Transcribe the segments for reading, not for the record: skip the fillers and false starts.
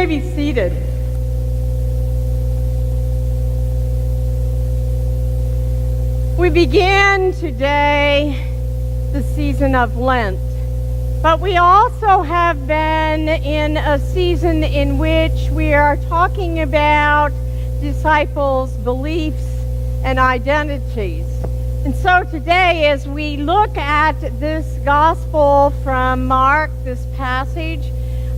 may be seated. We begin today the season of Lent, but we also have been in a season in which we are talking about disciples' beliefs and identities. And so today, as we look at this gospel from Mark, this passage,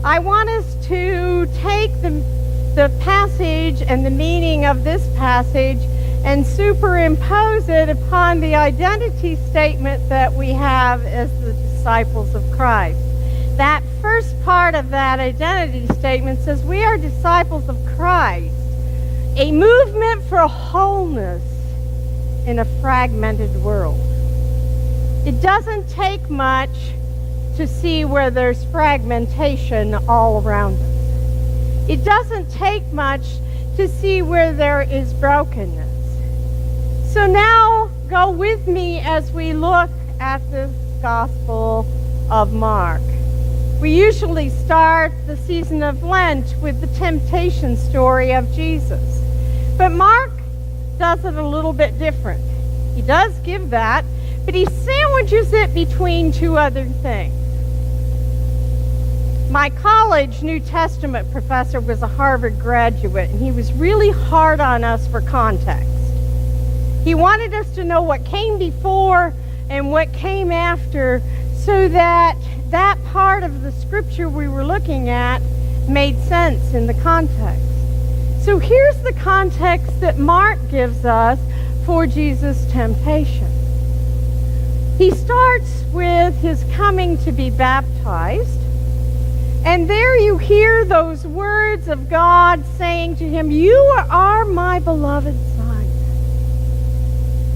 I want us to take the passage and the meaning of this passage and superimpose it upon the identity statement that we have as the disciples of Christ. That first part of that identity statement says we are disciples of Christ, a movement for wholeness in a fragmented world. It doesn't take much to see where there's fragmentation all around us. It doesn't take much to see where there is brokenness. So now go with me as we look at the Gospel of Mark. We usually start the season of Lent with the temptation story of Jesus. But Mark does it a little bit different. He does give that, but he sandwiches it between two other things. My college New Testament professor was a Harvard graduate, and he was really hard on us for context. He wanted us to know what came before and what came after so that that part of the scripture we were looking at made sense in the context. So here's the context that Mark gives us for Jesus' temptation. He starts with his coming to be baptized. And there you hear those words of God saying to him, "You are my beloved Son."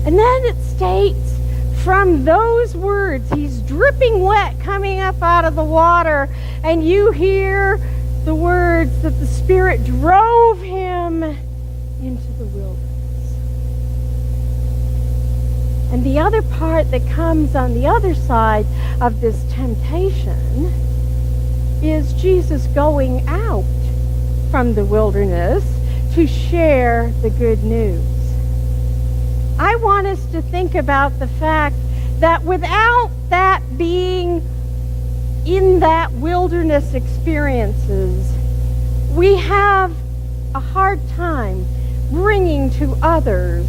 And then it states from those words, he's dripping wet coming up out of the water, and you hear the words that the Spirit drove him into the wilderness. And the other part that comes on the other side of this temptation is Jesus going out from the wilderness to share the good news. I want us to think about the fact that without that being in that wilderness experiences, we have a hard time bringing to others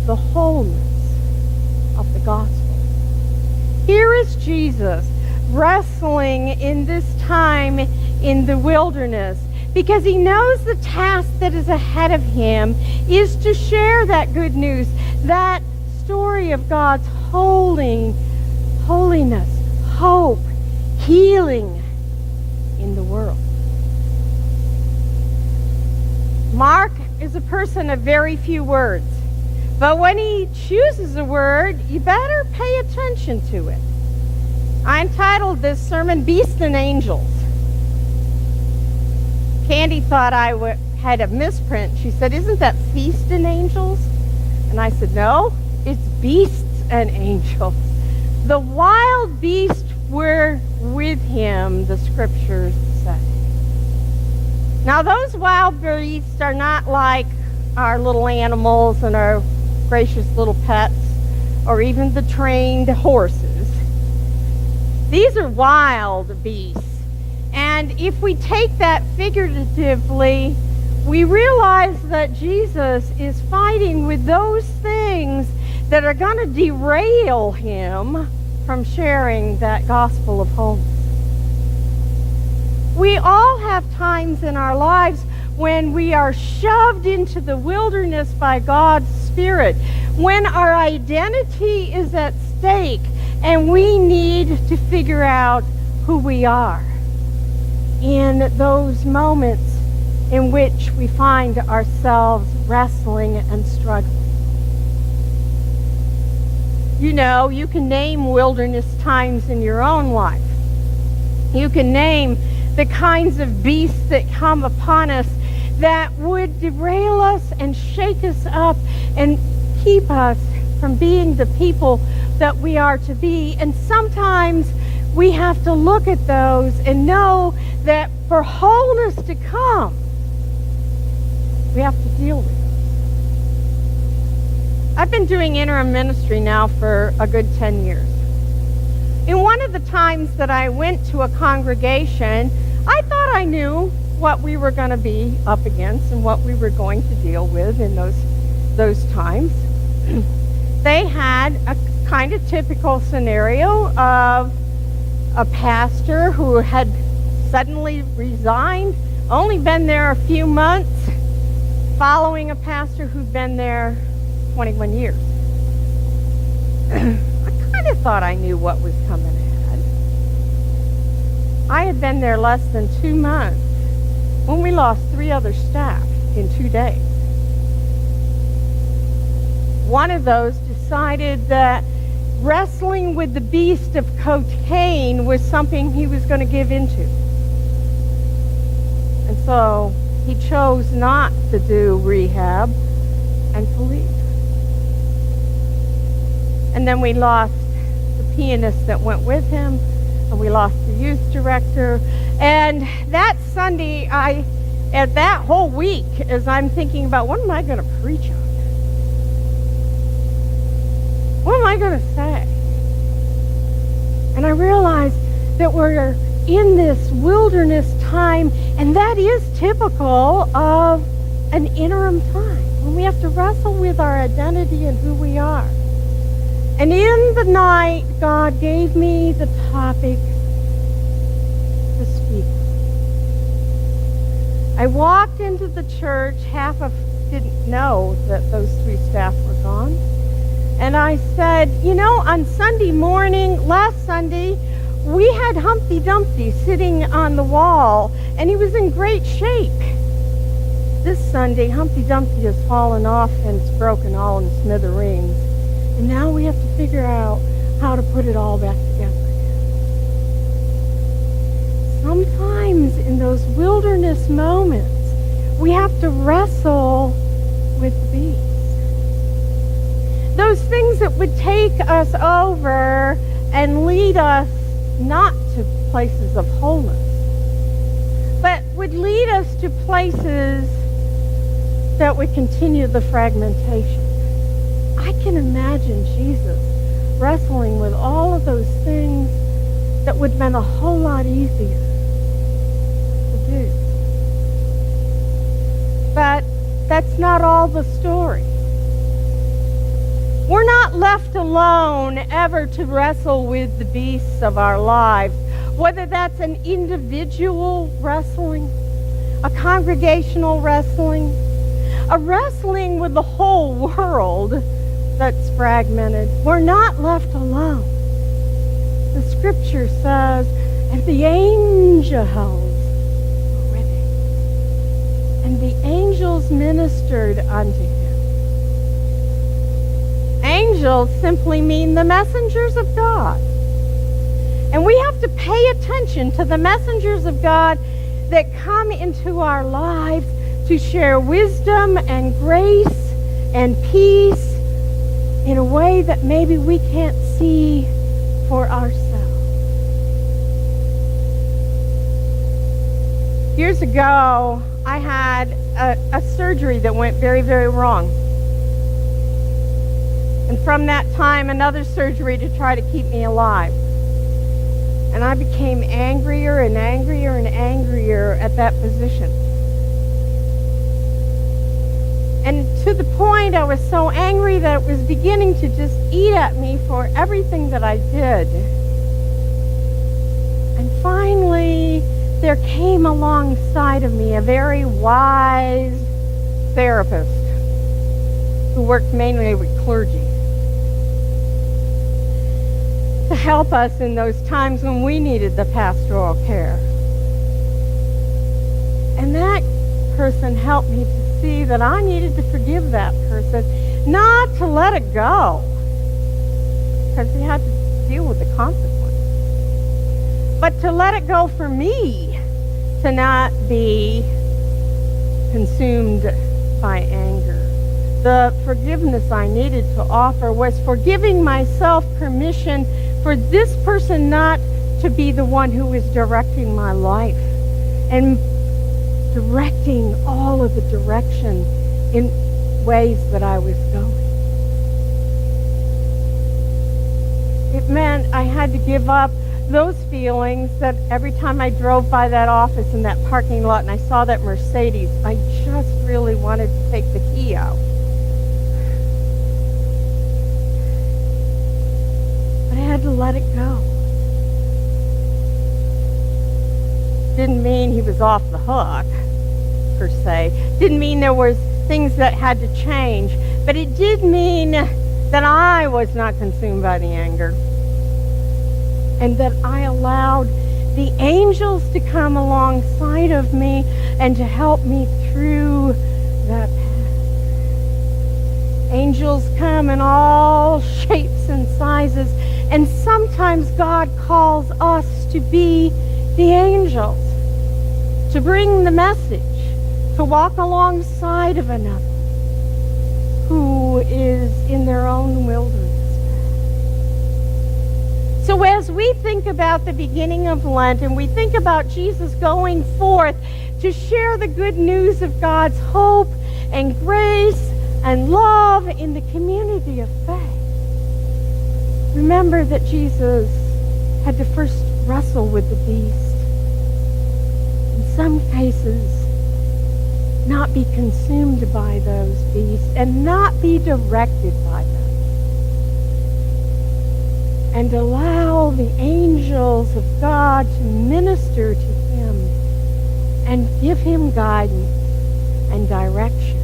the wholeness of the gospel. Here is Jesus wrestling in this time in the wilderness because he knows the task that is ahead of him is to share that good news, that story of God's holiness, hope, healing in the world. Mark is a person of very few words, but when he chooses a word, you better pay attention to it. I entitled this sermon, Beasts and Angels. Candy thought I had a misprint. She said, "Isn't that Feast and Angels?" And I said, "No, it's Beasts and Angels." The wild beasts were with him, the scriptures say. Now, those wild beasts are not like our little animals and our gracious little pets, or even the trained horses. These are wild beasts. And if we take that figuratively, we realize that Jesus is fighting with those things that are going to derail him from sharing that gospel of wholeness. We all have times in our lives when we are shoved into the wilderness by God's Spirit, when our identity is at stake and we need to figure out who we are. In those moments in which we find ourselves wrestling and struggling. You know, you can name wilderness times in your own life. You can name the kinds of beasts that come upon us that would derail us and shake us up and keep us from being the people that we are to be. And sometimes we have to look at those and know that for wholeness to come, we have to deal with it. I've been doing interim ministry now for a good 10 years. And one of the times that I went to a congregation, I thought I knew what we were going to be up against and what we were going to deal with in those times. They had a kind of typical scenario of a pastor who had suddenly resigned, only been there a few months, following a pastor who'd been there 21 years. I kind of thought I knew what was coming ahead. I had been there less than 2 months when we lost 3 other staff in 2 days. One of those decided that wrestling with the beast of cocaine was something he was going to give into. And so he chose not to do rehab and to leave. And then we lost the pianist that went with him, and we lost the youth director. And that Sunday, at that whole week, as I'm thinking about what am I going to preach on? What am I going to say? And I realized that we're in this wilderness time, and that is typical of an interim time, when we have to wrestle with our identity and who we are. And in the night, God gave me the topic to speak. I walked into the church, didn't know that those 3 staff were gone. And I said, on Sunday morning, last Sunday, we had Humpty Dumpty sitting on the wall, and he was in great shape. This Sunday, Humpty Dumpty has fallen off and it's broken all in smithereens. And now we have to figure out how to put it all back together again. Sometimes in those wilderness moments, we have to wrestle with the beast. Those things that would take us over and lead us not to places of wholeness, but would lead us to places that would continue the fragmentation. I can imagine Jesus wrestling with all of those things that would have been a whole lot easier to do. But that's not all the story. We're not left alone ever to wrestle with the beasts of our lives, whether that's an individual wrestling, a congregational wrestling, a wrestling with the whole world that's fragmented. We're not left alone. The scripture says, and the angels were with him, and the angels ministered unto him. Angels simply mean the messengers of God. And we have to pay attention to the messengers of God that come into our lives to share wisdom and grace and peace in a way that maybe we can't see for ourselves. Years ago, I had a surgery that went very, very wrong. And from that time, another surgery to try to keep me alive. And I became angrier and angrier and angrier at that position. And to the point I was so angry that it was beginning to just eat at me for everything that I did. And finally, there came alongside of me a very wise therapist who worked mainly with clergy, to help us in those times when we needed the pastoral care. And that person helped me to see that I needed to forgive that person, not to let it go, because he had to deal with the consequences, but to let it go for me, to not be consumed by anger. The forgiveness I needed to offer was forgiving myself permission for this person not to be the one who was directing my life, and directing all of the direction in ways that I was going. It meant I had to give up those feelings that every time I drove by that office in that parking lot and I saw that Mercedes, I just really wanted to take the key out. But I had to let it go. Didn't mean he was off the hook, per se. Didn't mean there was things that had to change. But it did mean that I was not consumed by the anger. And that I allowed the angels to come alongside of me and to help me through that path. Angels come in all shapes and sizes. And sometimes God calls us to be the angels, to bring the message, to walk alongside of another who is in their own wilderness. So as we think about the beginning of Lent and we think about Jesus going forth to share the good news of God's hope and grace and love in the community of faith, remember that Jesus had to first wrestle with the beast. In some cases, not be consumed by those beasts and not be directed by them. And allow the angels of God to minister to him and give him guidance and direction.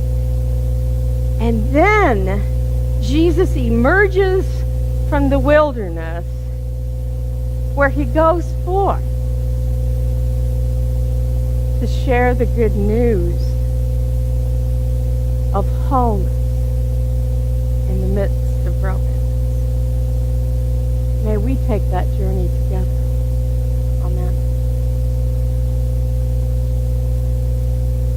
And then Jesus emerges from the wilderness where he goes forth to share the good news of wholeness in the midst of brokenness. May we take that journey together.